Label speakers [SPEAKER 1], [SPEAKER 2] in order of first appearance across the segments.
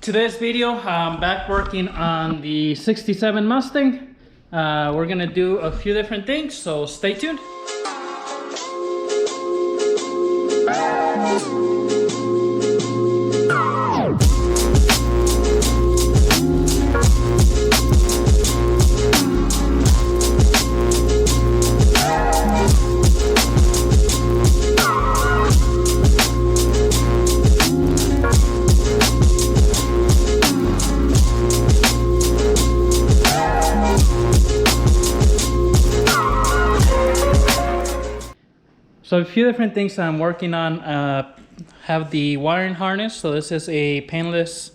[SPEAKER 1] Today's video, I'm back working on the 67 Mustang. We're gonna do a few different things, so stay tuned. So a few different things I'm working on. Have the wiring harness. So this is a painless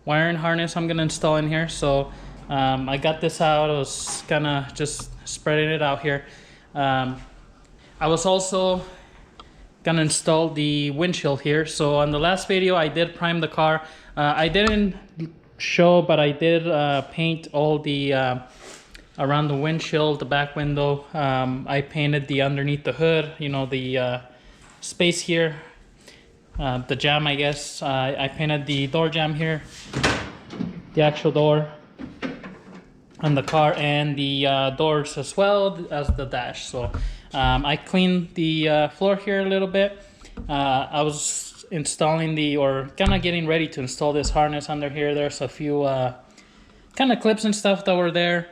[SPEAKER 1] wiring harness I'm gonna install in here. So I got this out. I was gonna just spreading it out here. I was also gonna install the windshield here. So on the last video I did prime the car. I didn't show, but I did paint all the around the windshield, the back window. I painted the underneath the hood, you know, the space here, the jamb, I guess. I painted the door jamb here, the actual door on the car, and the doors as well as the dash. So I cleaned the floor here a little bit. I was installing or kind of getting ready to install this harness under here. There's a few kind of clips and stuff that were there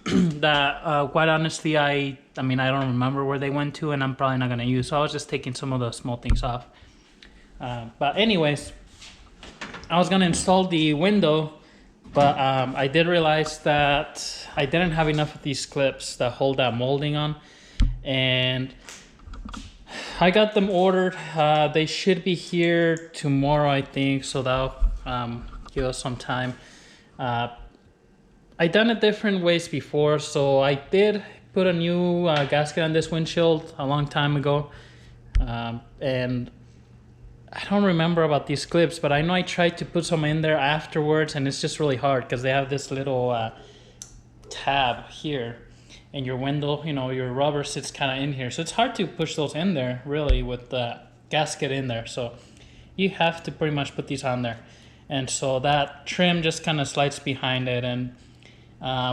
[SPEAKER 1] that quite honestly I mean I don't remember where they went to, and I'm probably not gonna use, so I was just taking some of the small things off. But anyways, I was gonna install the window, but I did realize that I didn't have enough of these clips that hold that molding on, and I got them ordered. They should be here tomorrow, I think, so that'll give us some time. I done it different ways before, so I did put a new gasket on this windshield a long time ago, and I don't remember about these clips, but I know I tried to put some in there afterwards, and it's just really hard because they have this little tab here, and your window, you know, your rubber sits kind of in here, so it's hard to push those in there really with the gasket in there. So you have to pretty much put these on there, and so that trim just kind of slides behind it. And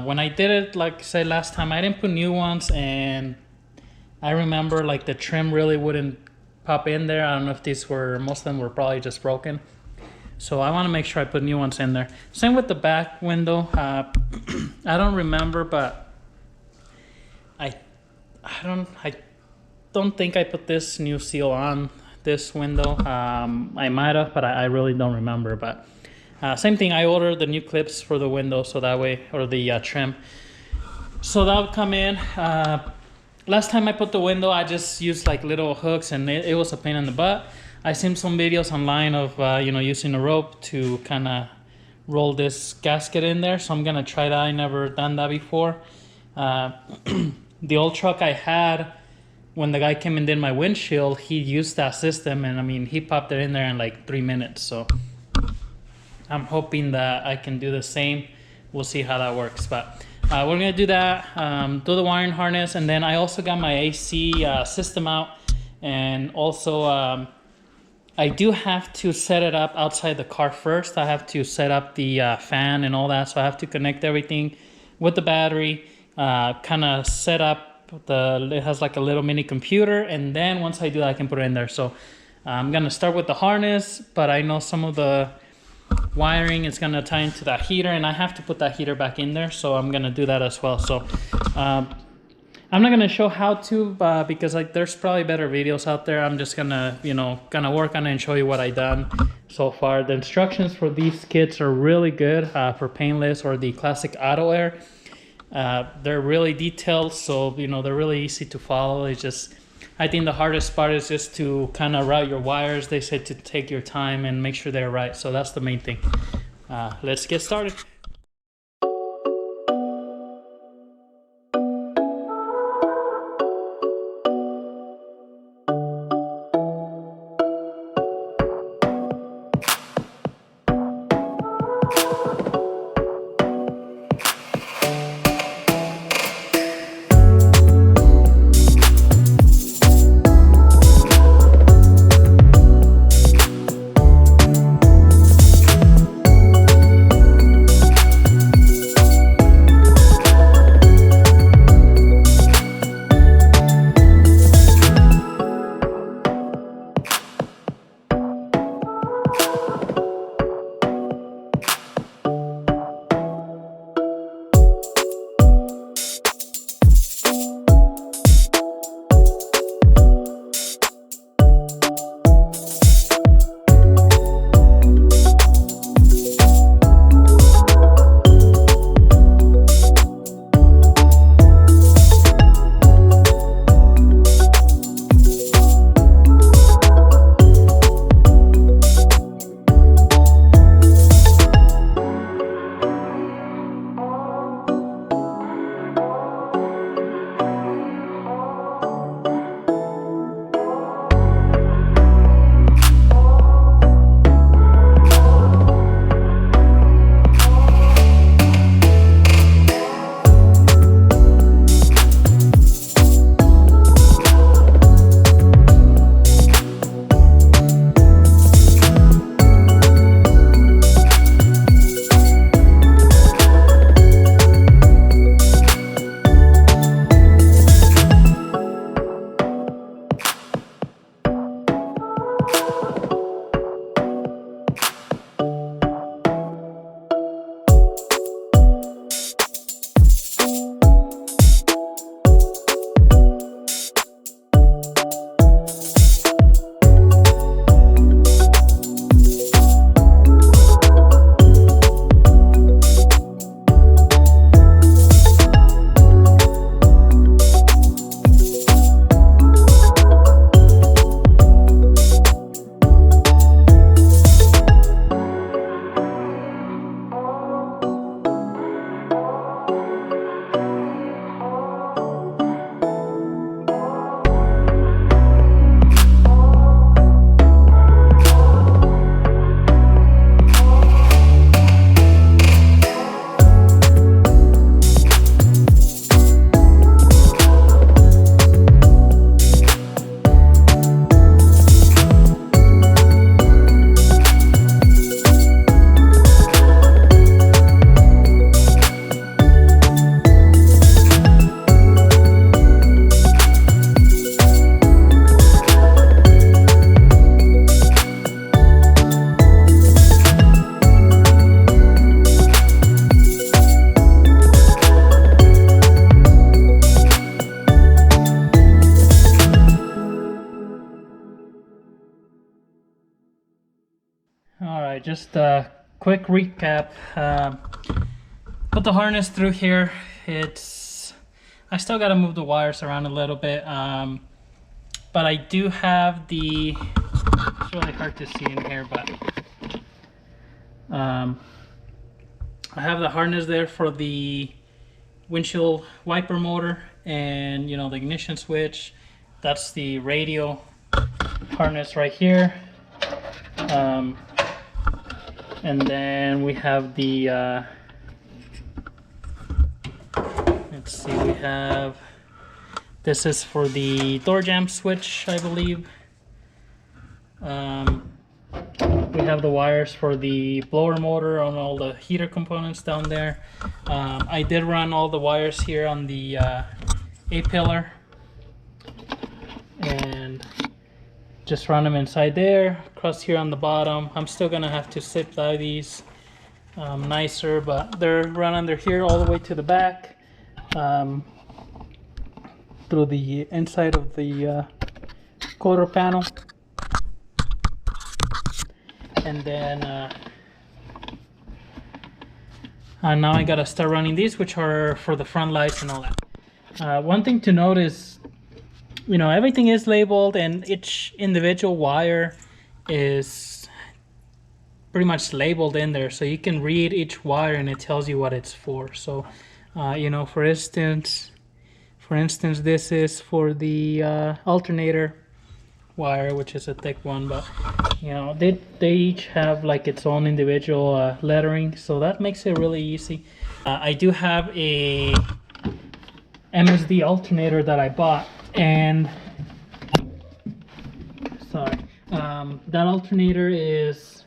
[SPEAKER 1] when I did it, like I said last time, I didn't put new ones, and I remember like the trim really wouldn't pop in there. I don't know if these were, most of them were probably just broken. So I want to make sure I put new ones in there. Same with the back window. I don't remember, but I don't think I put this new seal on this window. I might have, but I really don't remember. But same thing, I ordered the new clips for the window, so that way, or the trim. So that'll come in. Last time I put the window, I just used like little hooks, and it was a pain in the butt. I seen some videos online of you know, using a rope to kind of roll this gasket in there, so I'm gonna try that. I never done that before. The old truck I had, when the guy came and did my windshield, he used that system, and I mean, he popped it in there in like 3 minutes. So I'm hoping that I can do the same. We'll see how that works. But we're gonna do that, do the wiring harness, and then I also got my AC system out, and also I do have to set it up outside the car first. I have to set up the fan and all that, so I have to connect everything with the battery, kind of set up it has like a little mini computer, and then once I do that, I can put it in there. So I'm gonna start with the harness, but I know some of the wiring is gonna tie into that heater, and I have to put that heater back in there, so I'm gonna do that as well. So I'm not gonna show how to, because like there's probably better videos out there. I'm just gonna, you know, gonna work on it and show you what I done so far. The instructions for these kits are really good for painless or the classic auto air. They're really detailed, so you know, they're really easy to follow. It's just, I think the hardest part is just to kind of route your wires. They said to take your time and make sure they're right. So that's the main thing. Let's get started. right, just a quick recap. Put the harness through here. I still got to move the wires around a little bit, but I do have the, it's really hard to see in here, but I have the harness there for the windshield wiper motor, and you know, the ignition switch. That's the radio harness right here. And then we have the let's see, we have, this is for the door jamb switch, I believe. We have the wires for the blower motor on all the heater components down there. I did run all the wires here on the A-pillar and just run them inside there, across here on the bottom. I'm still gonna have to zip tie these nicer, but they're run under here all the way to the back, through the inside of the quarter panel. And then now I gotta start running these, which are for the front lights and all that. One thing to note is, you know, everything is labeled and each individual wire is pretty much labeled in there, so you can read each wire and it tells you what it's for. So you know, for instance, this is for the alternator wire, which is a thick one, but you know, they each have like its own individual lettering, so that makes it really easy. I do have a MSD alternator that I bought, and sorry, that alternator is,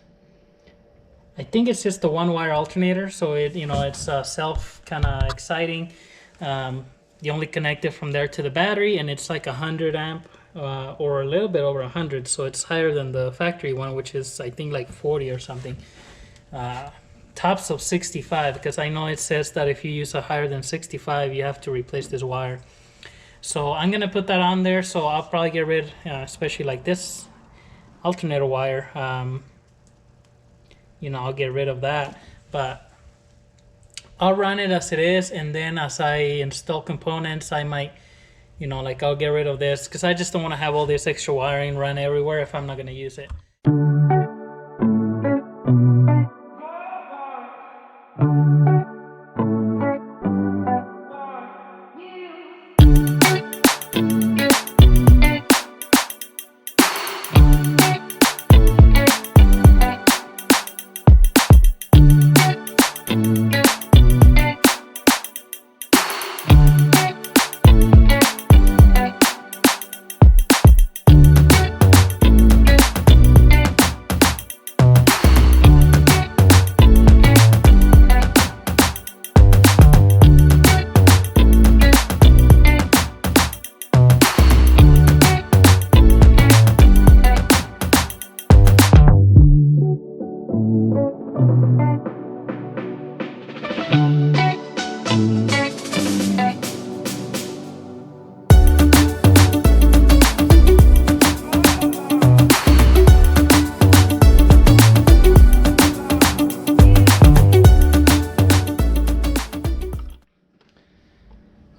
[SPEAKER 1] I think it's just a one wire alternator, so it, you know, it's self kind of exciting. You only connect it from there to the battery, and it's like 100 amp or a little bit over 100, so it's higher than the factory one, which is I think like 40 or something. Tops of 65, because I know it says that if you use a higher than 65 you have to replace this wire. So I'm gonna put that on there, so I'll probably get rid, especially like this alternator wire, you know, I'll get rid of that, but I'll run it as it is, and then as I install components I might, you know, like I'll get rid of this, because I just don't want to have all this extra wiring run everywhere if I'm not going to use it.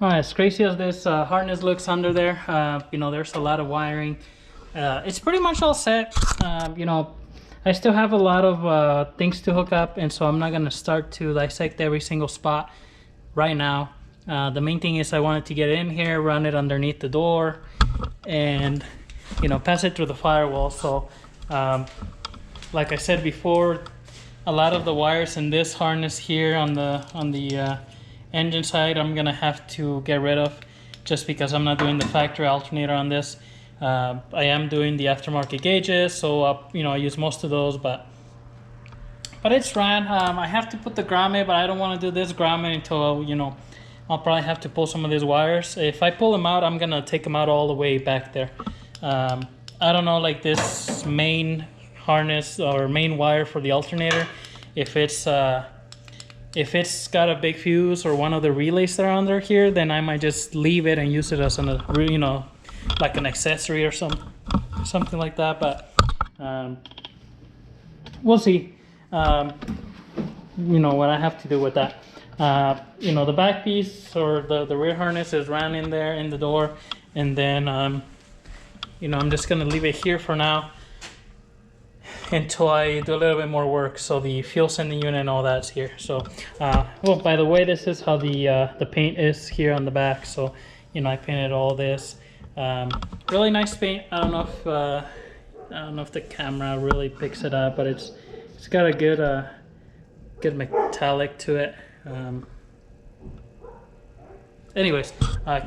[SPEAKER 1] As crazy as this harness looks under there, you know, there's a lot of wiring. It's pretty much all set. You know, I still have a lot of things to hook up, and so I'm not gonna start to dissect every single spot right now. The main thing is I wanted to get in here, run it underneath the door, and you know, pass it through the firewall. So like I said before, a lot of the wires in this harness here on the engine side I'm gonna have to get rid of, just because I'm not doing the factory alternator on this. I am doing the aftermarket gauges, so you know, I use most of those, but it's ran. I have to put the grommet, but I don't want to do this grommet until, you know, I'll probably have to pull some of these wires. If I pull them out, I'm gonna take them out all the way back there. I don't know, like this main harness or main wire for the alternator, if it's got a big fuse or one of the relays that are under here, then I might just leave it and use it as an, you know, like an accessory or something like that. But we'll see. you know, what I have to do with that. You know, the back piece or the rear harness is ran in there in the door, and then you know, I'm just gonna leave it here for now until I do a little bit more work. So the fuel sending unit and all that's here. So well, by the way, this is how the paint is here on the back. So you know, I painted all this. Really nice paint. I don't know if the camera really picks it up, but it's got a good metallic to it. Anyways,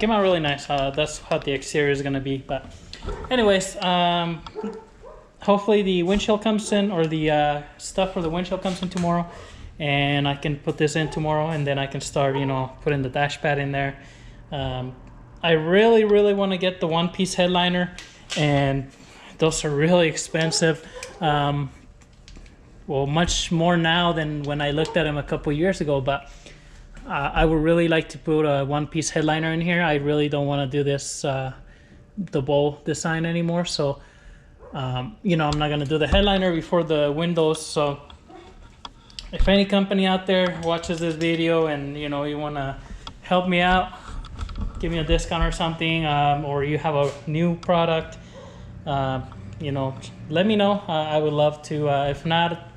[SPEAKER 1] came out really nice. That's how the exterior is gonna be. But anyways, hopefully the windshield comes in, or the stuff for the windshield comes in tomorrow, and I can put this in tomorrow, and then I can start, you know, putting the dash pad in there. I really want to get the one-piece headliner, and those are really expensive. Well, much more now than when I looked at them a couple years ago, but I would really like to put a one-piece headliner in here. I really don't want to do this the bow design anymore, so you know, I'm not going to do the headliner before the windows. So if any company out there watches this video and, you know, you want to help me out, give me a discount or something, or you have a new product, you know, let me know. I would love to. If not,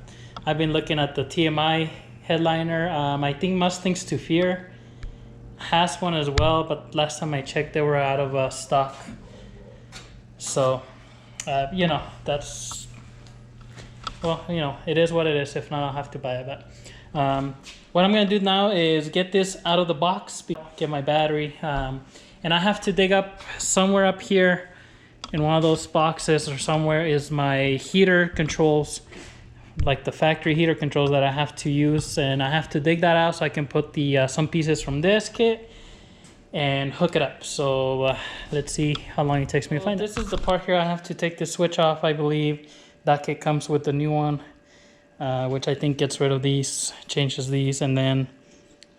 [SPEAKER 1] I've been looking at the TMI headliner. I think Mustangs to Fear has one as well, but last time I checked, they were out of stock. So you know, that's, well, you know, it is what it is. If not, I'll have to buy it. But what I'm gonna do now is get this out of the box, get my battery, and I have to dig up somewhere up here in one of those boxes or somewhere is my heater controls, like the factory heater controls that I have to use, and I have to dig that out so I can put the some pieces from this kit and hook it up. So let's see how long it takes me to find it. This is the part here. I have to take the switch off. I believe that kit comes with the new one, which I think gets rid of these, changes these, and then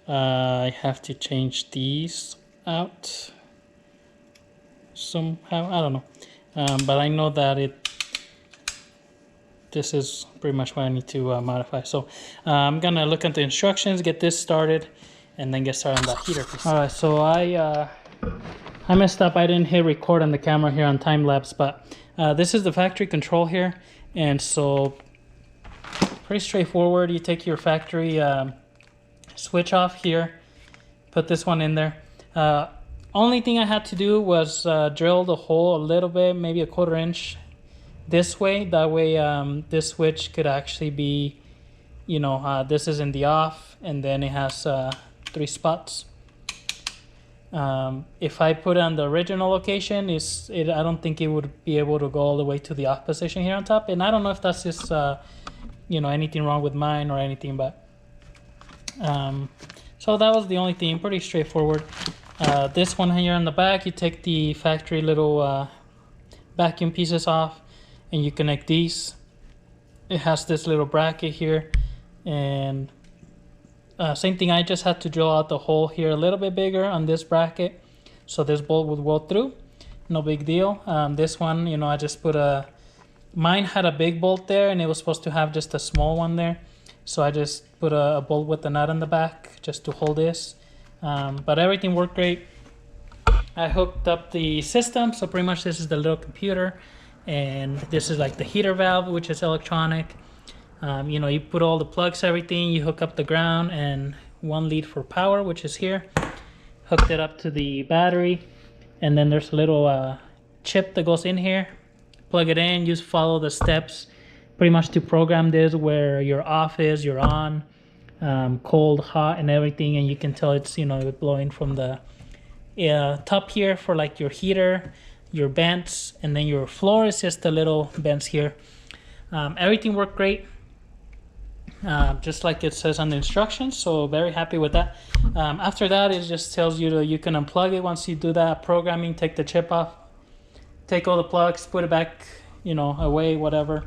[SPEAKER 1] I have to change these out somehow. I don't know, but I know that this is pretty much what I need to modify. So I'm gonna look at the instructions, get this started, and then get started on the heater piece. All right, so I messed up. I didn't hit record on the camera here on time lapse, but this is the factory control here, and so pretty straightforward. You take your factory switch off here, put this one in there. Only thing I had to do was drill the hole a little bit, maybe a 1/4 inch this way. That way this switch could actually be, you know, this is in the off, and then it has 3 spots. If I put it on the original location, I don't think it would be able to go all the way to the off position here on top. And I don't know if that's just you know, anything wrong with mine or anything, but so that was the only thing. Pretty straightforward. This one here on the back, you take the factory little vacuum pieces off, and you connect these. It has this little bracket here, and same thing. I just had to drill out the hole here a little bit bigger on this bracket, so this bolt would go through. No big deal. This one, you know, I just put mine had a big bolt there, and it was supposed to have just a small one there, so I just put a bolt with a nut on the back just to hold this. But everything worked great. I hooked up the system, so pretty much this is the little computer, and this is like the heater valve, which is electronic. You know, you put all the plugs, everything, you hook up the ground and 1 lead for power, which is here. Hooked it up to the battery, and then there's a little chip that goes in here. Plug it in, just follow the steps pretty much to program this, where your off is, your on, cold, hot, and everything. And you can tell it's, you know, blowing from the top here for like your heater, your vents, and then your floor is just the little vents here. Everything worked great. Just like it says on the instructions, so very happy with that. After that, it just tells you you can unplug it. Once you do that programming, take the chip off, take all the plugs, put it back, you know, away, whatever.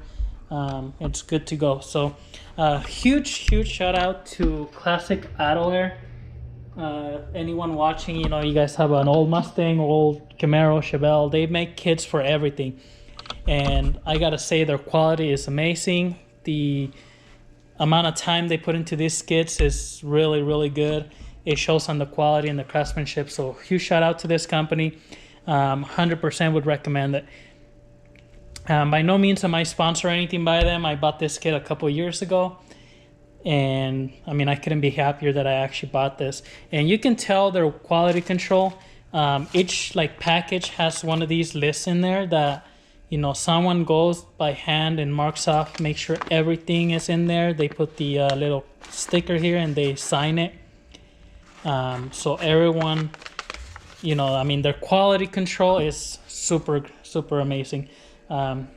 [SPEAKER 1] It's good to go. So huge shout out to Classic Auto Air. Anyone watching, you know, you guys have an old Mustang, old Camaro, Chevelle, they make kits for everything, and I gotta say their quality is amazing. amount of time they put into these skits is really, really good. It shows on the quality and the craftsmanship. So huge shout out to this company. 100% would recommend it. By no means am I sponsored or anything by them. I bought this kit a couple years ago, and I mean, I couldn't be happier that I actually bought this. And you can tell their quality control. Each like package has one of these lists in there that, you know, someone goes by hand and marks off, make sure everything is in there. They put the little sticker here and they sign it. So everyone, you know, I mean, their quality control is super, super amazing.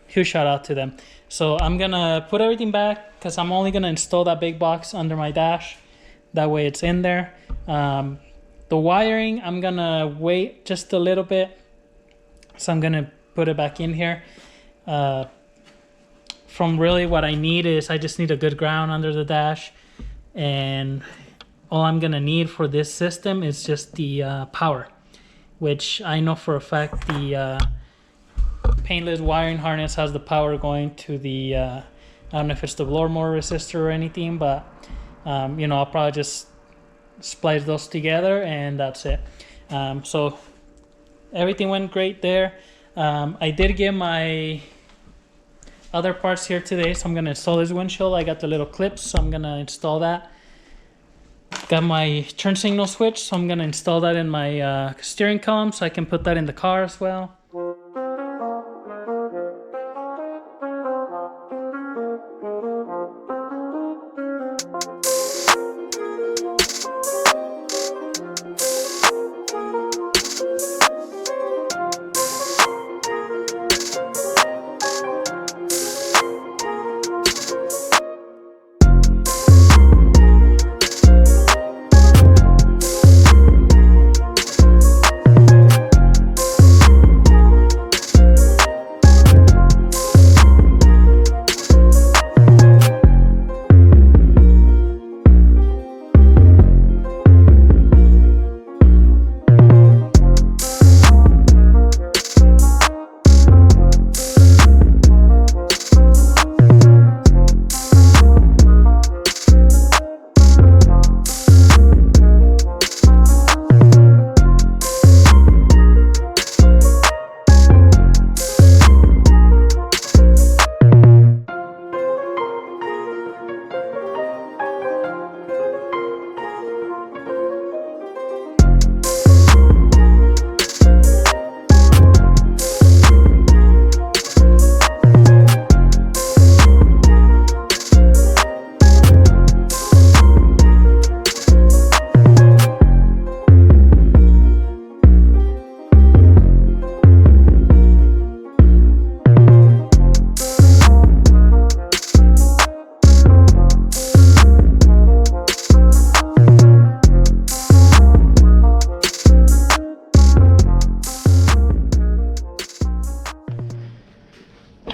[SPEAKER 1] Huge shout out to them. So I'm gonna put everything back because I'm only gonna install that big box under my dash. That way it's in there. The wiring, I'm gonna wait just a little bit. So I'm gonna put it back in here. From really what I need is I just need a good ground under the dash, and all I'm gonna need for this system is just the power, which I know for a fact the Painless wiring harness has the power going to the I don't know if it's the blower motor resistor or anything, but you know, I'll probably just splice those together and that's it. So everything went great there. I did get my other parts here today, so I'm gonna install this windshield. I got the little clips, so I'm gonna install that. Got my turn signal switch, so I'm gonna install that in my steering column so I can put that in the car as well.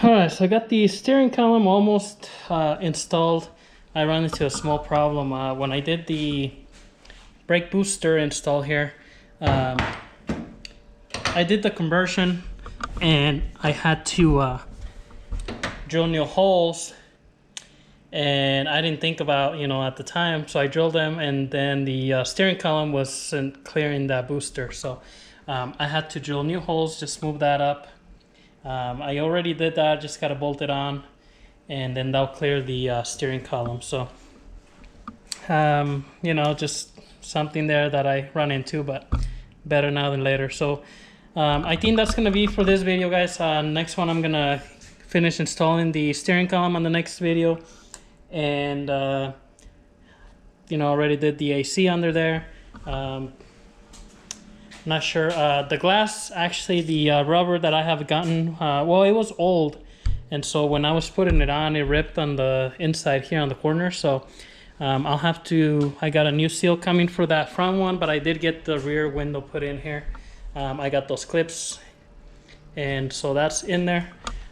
[SPEAKER 1] Alright, so I got the steering column almost installed. I ran into a small problem when I did the brake booster install here. I did the conversion and I had to drill new holes, and I didn't think about, you know, at the time, so I drilled them, and then the steering column wasn't clearing that booster, so I had to drill new holes, just move that up. I already did that, just got to bolt it on, and then that'll clear the steering column. So you know, just something there that I run into, but better now than later. So I think that's gonna be for this video, guys. Next one, I'm gonna finish installing the steering column on the next video, and you know, already did the AC under there. Not sure. The glass, actually, the rubber that I have gotten, well, it was old, and so when I was putting it on, it ripped on the inside here on the corner. So I'll have to, I got a new seal coming for that front one, but I did get the rear window put in here. I got those clips, and so that's in there.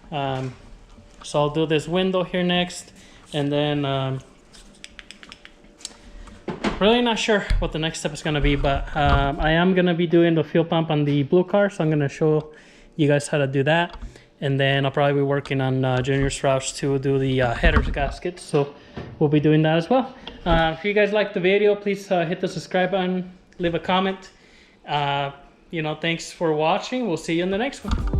[SPEAKER 1] So I'll do this window here next, and then really not sure what the next step is going to be, but I am going to be doing the fuel pump on the blue car, so I'm going to show you guys how to do that, and then I'll probably be working on Junior's routes to do the header gaskets. So we'll be doing that as well. If you guys liked the video, please hit the subscribe button, leave a comment. You know, thanks for watching. We'll see you in the next one.